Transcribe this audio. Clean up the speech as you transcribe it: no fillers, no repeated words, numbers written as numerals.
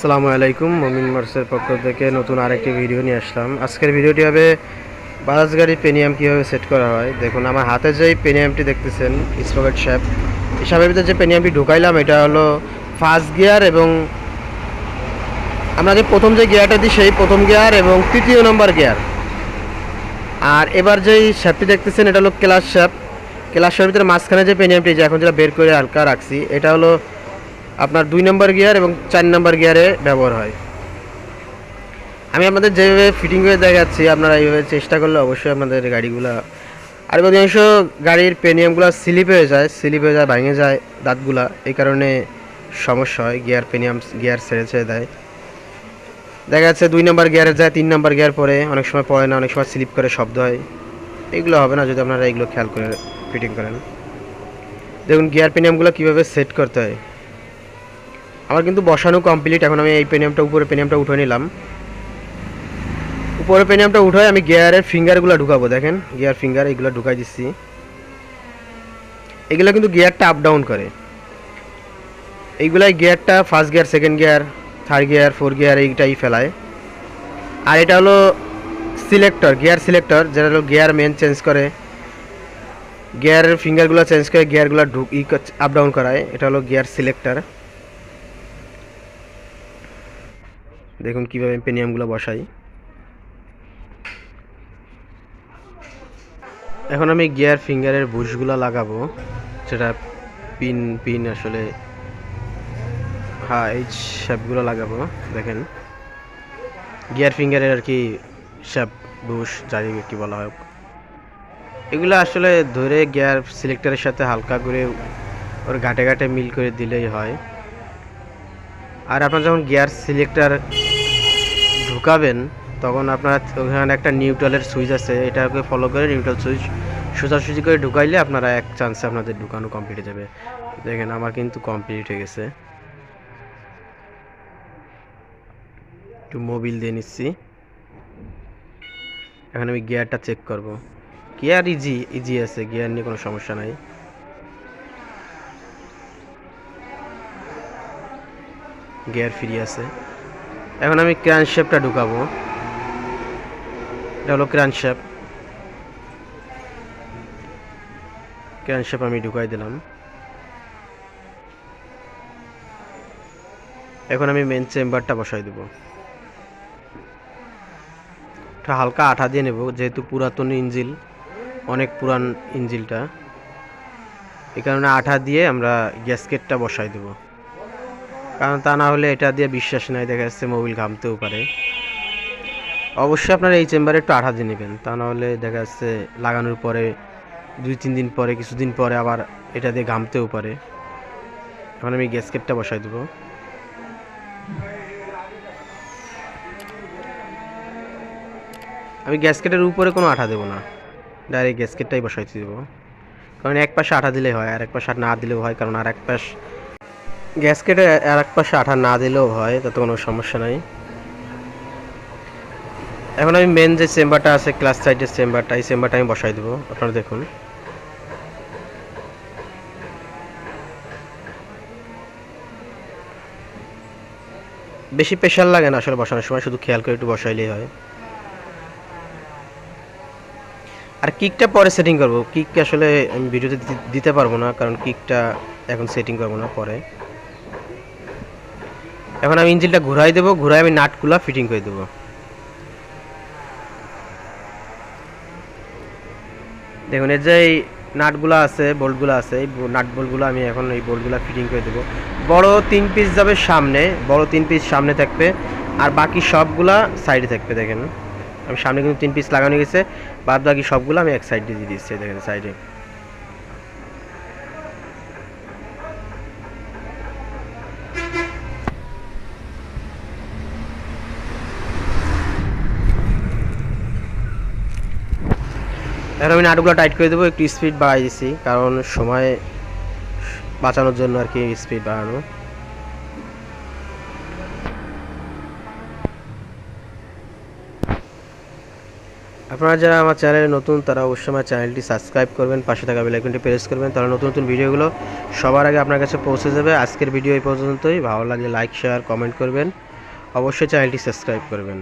আসসালামু আলাইকুম মমিন মার্সের পক্ষ থেকে নতুন আরেকটি ভিডিও নিয়ে আসলাম। আজকের ভিডিওটি হবে বাজাজ গাড়ির পেনিয়াম কীভাবে সেট করা হয়। দেখুন আমার হাতে যেই পেনিয়ামটি দেখতেছেন স্পকেট শ্যাপ, এই শ্যাপের ভিতরে যে পেনিয়ামটি ঢুকাইলাম এটা হলো ফার্স্ট গিয়ার এবং আমরা যে প্রথম যে গিয়ারটা দিই সেই প্রথম গিয়ার এবং তৃতীয় নম্বর গিয়ার। আর এবার যেই শ্যাপটি দেখতেছেন এটা হলো ক্লাস শ্যাপ। ক্লাস শ্যাপের ভিতরে মাঝখানে যে পেনিয়ামটি যে এখন যেটা বের করে হালকা রাখছি এটা হলো আপনার 2 নম্বর গিয়ার এবং 4 নম্বর গিয়ারে ব্যবহার হয়। আমি আপনাদের যেভাবে ফিটিং করে দেখাচ্ছি আপনারা এইভাবে চেষ্টা করলে অবশ্যই আপনাদের গাড়িগুলা, আর অধিকাংশ গাড়ির পেনিয়ামগুলো স্লিপ হয়ে যায় ভেঙে যায় দাঁতগুলা, এই কারণে সমস্যা হয়। গিয়ার ছেড়ে দেয়, দেখা যাচ্ছে 2 নম্বর গিয়ারে যায় 3 নম্বর গিয়ার পরে, অনেক সময় পড়ে না, অনেক সময় স্লিপ করে শব্দ হয়। এগুলো হবে না যদি আপনারা এগুলো খেয়াল করে ফিটিং করেন। দেখুন গিয়ার পেনিয়ামগুলো কীভাবে সেট করতে হয়। আমার কিন্তু বসানো কমপ্লিট। এখন আমি এই উপরে পেনিয়ামটা উঠে নিলাম। উপরে পেনিয়ামটা উঠাই আমি গিয়ারের ফিঙ্গারগুলো ঢুকাবো। দেখেন গিয়ার ফিঙ্গার এগুলো ঢুকাই দিচ্ছি। এগুলো কিন্তু গিয়ারটা আপ ডাউন করে। এইগুলাই গিয়ারটা first gear, second gear, third gear, fourth gear এইটাই ফেলায়। আর এটা হলো সিলেক্টর, গিয়ার সিলেক্টর, যেটা হলো গিয়ার মেন চেঞ্জ করে, গিয়ারের ফিঙ্গারগুলো চেঞ্জ করে গিয়ারগুলো আপ ডাউন করায়। এটা হলো গিয়ার সিলেক্টর। দেখুন কীভাবে পেনিয়ামগুলো বসাই। এখন আমি গিয়ার ফিঙ্গারের বুশগুলো লাগাবো, যেটা পিন আসলে এই শেপগুলো লাগাবো। দেখেন গিয়ার ফিঙ্গারের আর কি শেপ, বুশ, যাই কি বলা হয়, এগুলো আসলে ধরে গিয়ার সিলেক্টরের সাথে হালকা করে ওর ঘাটে মিল করে দিলেই হয়। আর আপনার যখন গিয়ার সিলেক্টর ঢুকাবেন তখন আপনার ওখানে একটা নিউট্রালের সুইচ আছে, এটাকে ফলো করে নিউট্রাল সুইচ সোজাসুজি করে ঢুকাইলে আপনারা এক চান্সে আপনাদের ঢুকানো কমপ্লিট হয়ে যাবে। দেখেন আমার কিন্তু কমপ্লিট হয়ে গেছে। একটু মোবিল দিয়ে নিচ্ছি। এখন আমি গিয়ারটা চেক করব। গিয়ার ইজি আছে, গিয়ার নিয়ে কোনো সমস্যা নাই। গিয়ার ফ্রি আছে। এখন আমি ক্র্যাঙ্কশ্যাফটটা ঢুকাবো। এটা হলো ক্র্যাঙ্কশ্যাফট আমি ঢুকাই দিলাম। এখন আমি মেন চেম্বারটা বসাই দেবো। এটা হালকা আঠা দিয়ে নেব, যেহেতু পুরাতন ইঞ্জিল, অনেক পুরান ইঞ্জিলটা, এই কারণে আঠা দিয়ে আমরা গ্যাসকেটটা বসাই দেব। কারণ তা না হলে এটা দিয়ে বিশ্বাস নাই, দেখা যাচ্ছে মোবিল ঘামতেও পারে। অবশ্যই আপনারা এই চেম্বারে একটু আঠা দিয়ে নেবেন, তা না হলে দেখা যাচ্ছে লাগানোর পরে 2-3 দিন পরে, কিছুদিন পরে আবার এটা দিয়ে ঘামতেও পারে। এখন আমি গ্যাসকেটটা বসাই দেবো। আমি গ্যাসকেটের উপরে কোনো আঠা দেবো না, ডাইরেক্ট গ্যাসকেটটাই বসাইতে দেবো। কারণ এক পাশে আঠা দিলেই হয়, আর এক পাশে না দিলেও হয়। কারণ আর এক পাশ গ্যাসকেটে আর এক পাশে আঠা না দিলেও হয়, তাতে কোনো সমস্যা নাই। এখন আমি মেন যে চেম্বারটা আছে, ক্লাস সাইডের চেম্বারটা, এই চেম্বারটা আমি বসাই দেবো। আপনারা দেখুন বেশি প্রেশার লাগে না আসলে বসানোর সময়, শুধু খেয়াল করে একটু বসাইলেই হয়। আর কিকটা পরে সেটিং করব। কিক আসলে আমি ভিডিওতে দিতে পারবো না, কারণ কিকটা এখন সেটিং করবো না, পরে। এখন আমি ইঞ্জিনটা ঘুরাই দেবো, ঘুরাই আমি নাটগুলো ফিটিং করে দেবো। দেখুন এর যে নাটগুলো আছে, বোল্টগুলো আছে, এই নাট বোল্টগুলো আমি এখন এই বোল্টগুলো ফিটিং করে দেবো। বড় 3 পিস যাবে সামনে, বড় 3 পিস সামনে থাকবে, আর বাকি সবগুলা সাইডে থাকবে। দেখেন আমি সামনে কিন্তু 3 পিস লাগানো গেছে, বাদ বাকি সবগুলো আমি এক সাইড দিয়ে দিচ্ছি। দেখেন সাইডে। এখন আমি নাটগুলো টাইট করে দেবো, একটু স্পিড বাড়াই দিচ্ছি, কারণ সময় বাঁচানোর জন্য আর কি স্পিড বাড়ানো। আপনারা যারা আমার চ্যানেলে নতুন তারা অবশ্যই আমার চ্যানেলটি সাবস্ক্রাইব করবেন, পাশে থাকা বেল আইকনটি প্রেস করবেন, তাহলে নতুন নতুন ভিডিওগুলো সবার আগে আপনার কাছে পৌঁছে যাবে। আজকের ভিডিও এই পর্যন্তই। ভালো লাগলে লাইক, শেয়ার, কমেন্ট করবেন। অবশ্যই চ্যানেলটি সাবস্ক্রাইব করবেন।